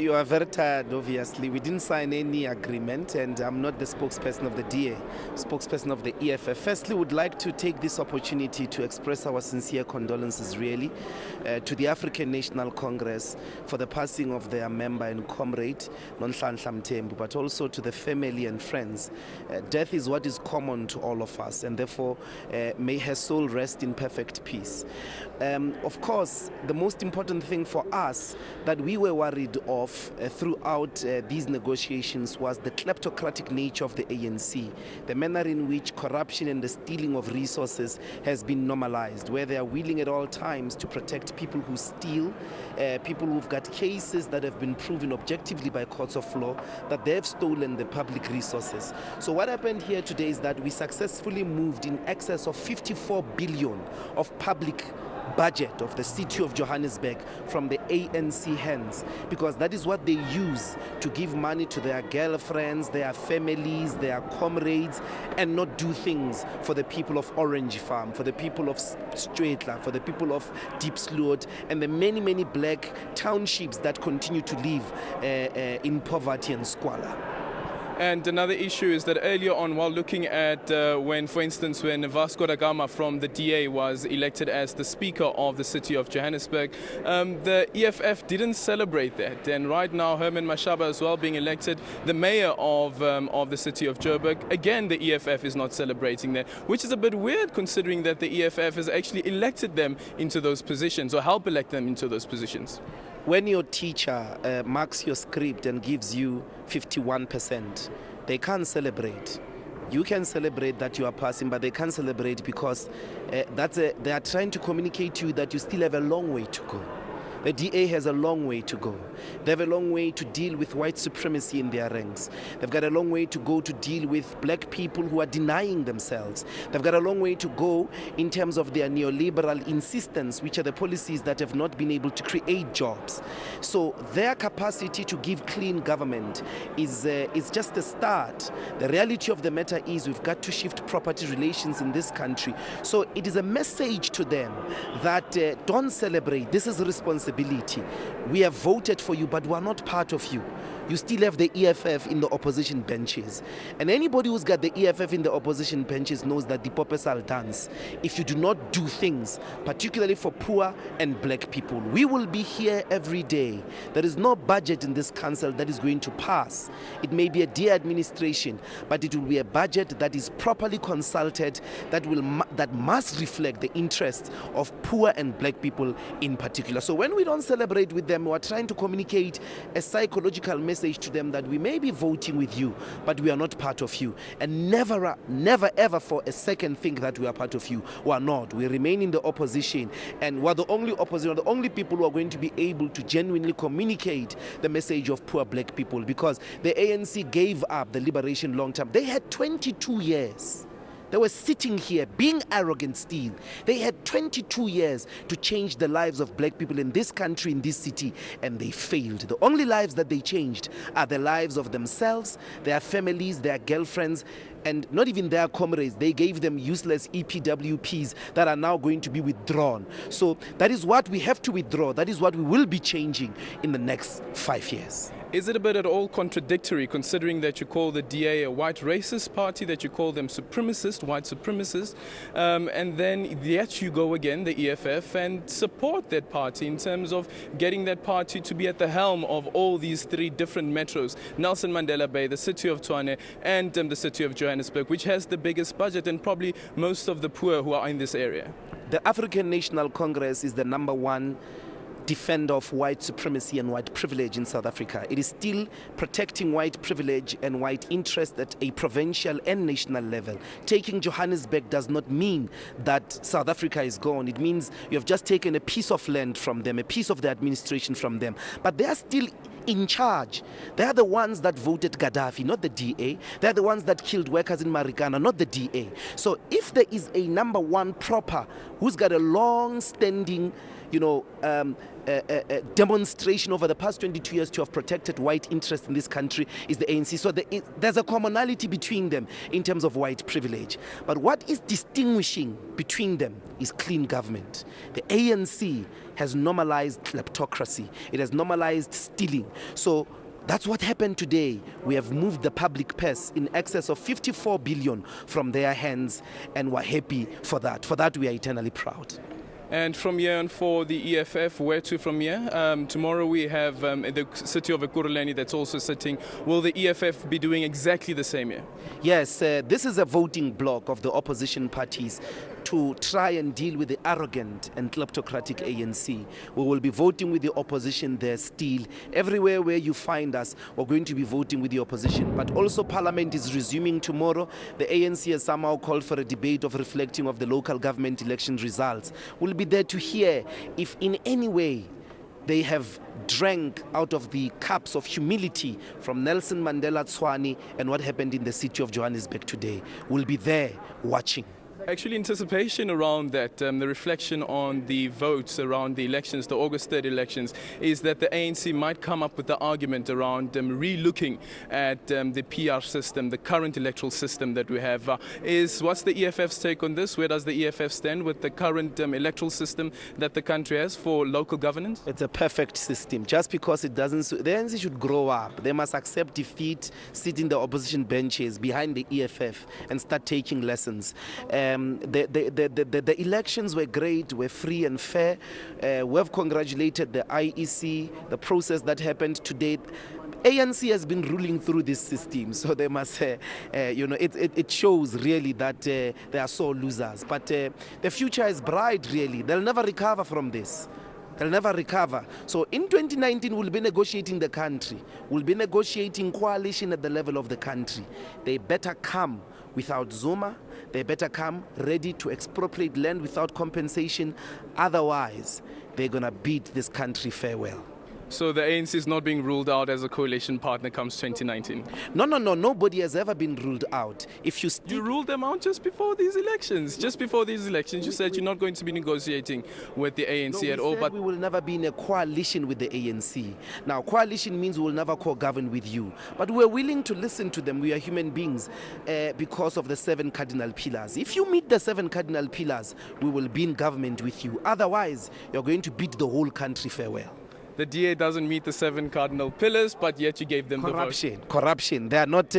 You are very tired, obviously. We didn't sign any agreement, and I'm not the spokesperson of the DA, spokesperson of the EFF. Firstly, would like to take this opportunity to express our sincere condolences, really, to the African National Congress for the passing of their member and comrade, Nhlanhla Mthembu, but also to the family and friends. Death is what is common to all of us, and therefore, may her soul rest in perfect peace. Of course, the most important thing for us that we were worried of throughout these negotiations was the kleptocratic nature of the ANC, the manner in which corruption and the stealing of resources has been normalized, where they are willing at all times to protect people who steal, people who've got cases that have been proven objectively by courts of law that they have stolen the public resources. So what happened here today is that we successfully moved in excess of 54 billion of public budget of the city of Johannesburg from the ANC hands, because that is what they use to give money to their girlfriends, their families, their comrades, and not do things for the people of Orange Farm, for the people of Stwetla, for the people of Deep Sloot, and the many, many black townships that continue to live in poverty and squalor. And another issue is that earlier on, while looking at when Vasco da Gama from the DA was elected as the Speaker of the City of Johannesburg, the EFF didn't celebrate that. And right now, Herman Mashaba as well being elected the Mayor of the City of Joburg, again the EFF is not celebrating that, which is a bit weird considering that the EFF has actually elected them into those positions or helped elect them into those positions. When your teacher marks your script and gives you 51%, they can't celebrate. You can celebrate that you are passing, but they can't celebrate because they are trying to communicate to you that you still have a long way to go. The DA has a long way to go. They have a long way to deal with white supremacy in their ranks. They've got a long way to go to deal with black people who are denying themselves. They've got a long way to go in terms of their neoliberal insistence, which are the policies that have not been able to create jobs. So their capacity to give clean government is just a start. The reality of the matter is we've got to shift property relations in this country. So it is a message to them that don't celebrate. This is responsibility. We have voted for you, but we are not part of you. You still have the EFF in the opposition benches. And anybody who's got the EFF in the opposition benches knows that the popesal dance if you do not do things, particularly for poor and black people. We will be here every day. There is no budget in this council that is going to pass. It may be a dear administration, but it will be a budget that is properly consulted, that must reflect the interests of poor and black people in particular. So when we don't celebrate with them, we are trying to communicate a psychological message to them that we may be voting with you, but we are not part of you. And never ever for a second think that we are part of you. We are not. We remain in the opposition, and we're the only opposition, the only people who are going to be able to genuinely communicate the message of poor black people, because the ANC gave up the liberation long term. They had 22 years. They were sitting here being arrogant still. They had 22 years to change the lives of black people in this country, in this city, and they failed. The only lives that they changed are the lives of themselves, their families, their girlfriends, and not even their comrades. They gave them useless EPWPs that are now going to be withdrawn. So that is what we have to withdraw. That is what we will be changing in the next 5 years. Is it a bit at all contradictory considering that you call the DA a white racist party, that you call them supremacist, white supremacists, and then yet you go again, the EFF, and support that party in terms of getting that party to be at the helm of all these three different metros, Nelson Mandela Bay, the city of Tshwane, and the city of Johannesburg, which has the biggest budget and probably most of the poor who are in this area? The African National Congress is the #1 defender of white supremacy and white privilege in South Africa. It is still protecting white privilege and white interest at a provincial and national level. Taking Johannesburg does not mean that South Africa is gone. It means you have just taken a piece of land from them, a piece of the administration from them. But they are still in charge. They are the ones that voted Gaddafi, not the DA. They are the ones that killed workers in Marikana, not the DA. So if there is a #1 proper who's got a long-standing demonstration over the past 22 years to have protected white interest in this country is the ANC. So there's a commonality between them in terms of white privilege. But what is distinguishing between them is clean government. The ANC has normalized kleptocracy. It has normalized stealing. So that's what happened today. We have moved the public purse in excess of 54 billion from their hands, and we're happy for that. For that, we are eternally proud. And from here on for the EFF, where to from here? Tomorrow we have the city of Ekurhuleni that's also sitting. Will the EFF be doing exactly the same here? Yes, this is a voting bloc of the opposition parties to try and deal with the arrogant and kleptocratic ANC. We will be voting with the opposition there still. Everywhere where you find us, we're going to be voting with the opposition. But also Parliament is resuming tomorrow. The ANC has somehow called for a debate of reflecting of the local government election results. We'll be there to hear if in any way they have drank out of the cups of humility from Nelson Mandela Tshwane and what happened in the city of Johannesburg today. We'll be there watching. Actually, anticipation around that, the reflection on the votes around the elections, the August 3rd elections, is that the ANC might come up with the argument around re-looking at the PR system, the current electoral system that we have. What's the EFF's take on this? Where does the EFF stand with the current electoral system that the country has for local governance? It's a perfect system. Just because it doesn't, the ANC should grow up. They must accept defeat, sit in the opposition benches behind the EFF and start taking lessons. The elections were great, were free and fair. We have congratulated the IEC, the process that happened today. ANC has been ruling through this system, so they must, it shows really that they are so losers. But the future is bright, really. They'll never recover from this. They'll never recover. So in 2019, we'll be negotiating the country. We'll be negotiating coalition at the level of the country. They better come without Zuma. They better come ready to expropriate land without compensation. Otherwise, they're going to bid this country farewell. So the ANC is not being ruled out as a coalition partner comes 2019? No. Nobody has ever been ruled out. If you ruled them out just before these elections. Just before these elections, you said you're not going to be negotiating with the ANC at all. But we will never be in a coalition with the ANC. Now, coalition means we will never co-govern with you. But we're willing to listen to them. We are human beings because of the 7 cardinal pillars. If you meet the 7 cardinal pillars, we will be in government with you. Otherwise, you're going to bid the whole country farewell. The DA doesn't meet the 7 cardinal pillars, but yet you gave them the vote. Corruption. They are not.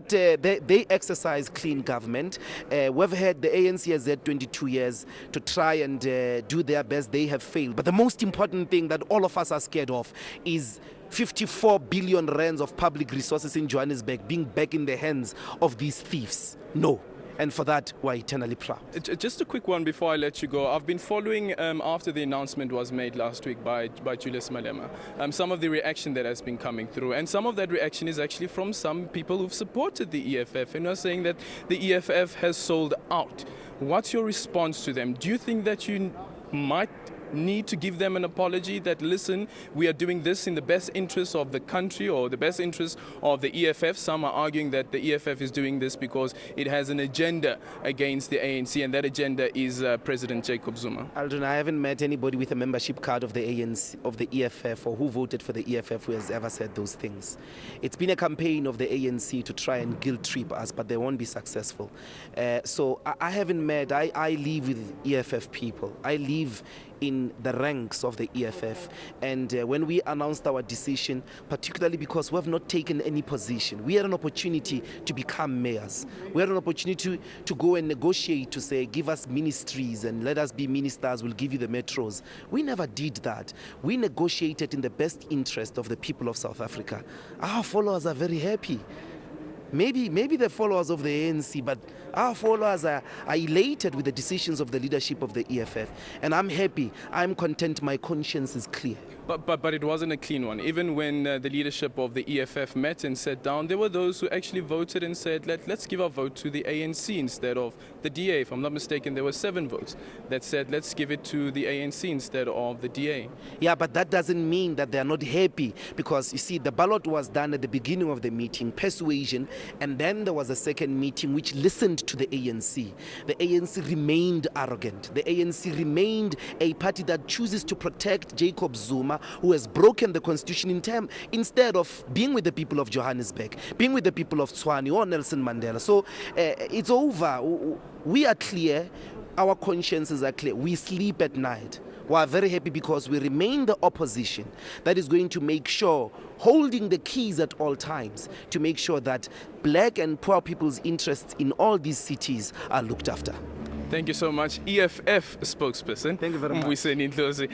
They exercise clean government. We've had the ANC has had 22 years to try and do their best. They have failed. But the most important thing that all of us are scared of is 54 billion rands of public resources in Johannesburg being back in the hands of these thieves. No. And for that, we're eternally proud. Just a quick one before I let you go. I've been following after the announcement was made last week by Julius Malema, some of the reaction that has been coming through. And some of that reaction is actually from some people who've supported the EFF and are saying that the EFF has sold out. What's your response to them? Do you think that you might need to give them an apology that, listen, we are doing this in the best interest of the country or the best interest of the EFF? Some are arguing that the EFF is doing this because it has an agenda against the ANC, and that agenda is President Jacob Zuma. Aldrin, I haven't met anybody with a membership card of the ANC, of the EFF, or who voted for the EFF who has ever said those things. It's been a campaign of the ANC to try and guilt trip us, but they won't be successful. So I haven't met, I live with EFF people. I live in the ranks of the EFF, and when we announced our decision, particularly because we have not taken any position, we had an opportunity to become mayors. We had an opportunity to go and negotiate, to say, give us ministries and let us be ministers, we'll give you the metros. We never did that. We negotiated in the best interest of the people of South Africa. Our followers are very happy. Maybe the followers of the ANC, but our followers are elated with the decisions of the leadership of the EFF. And I'm happy, I'm content, my conscience is clear. But it wasn't a clean one. Even when the leadership of the EFF met and sat down, there were those who actually voted and said, let's give our vote to the ANC instead of the DA. If I'm not mistaken, there were 7 votes that said, let's give it to the ANC instead of the DA. Yeah, but that doesn't mean that they are not happy, because you see, the ballot was done at the beginning of the meeting, persuasion, and then there was a second meeting which listened to the ANC. The ANC remained arrogant. The ANC remained a party that chooses to protect Jacob Zuma, who has broken the constitution instead of being with the people of Johannesburg, being with the people of Tshwane or Nelson Mandela. So it's over. We are clear. Our consciences are clear. We sleep at night. We are very happy because we remain the opposition that is going to make sure, holding the keys at all times, to make sure that black and poor people's interests in all these cities are looked after. Thank you so much, EFF spokesperson. Thank you very much. Ndlozi.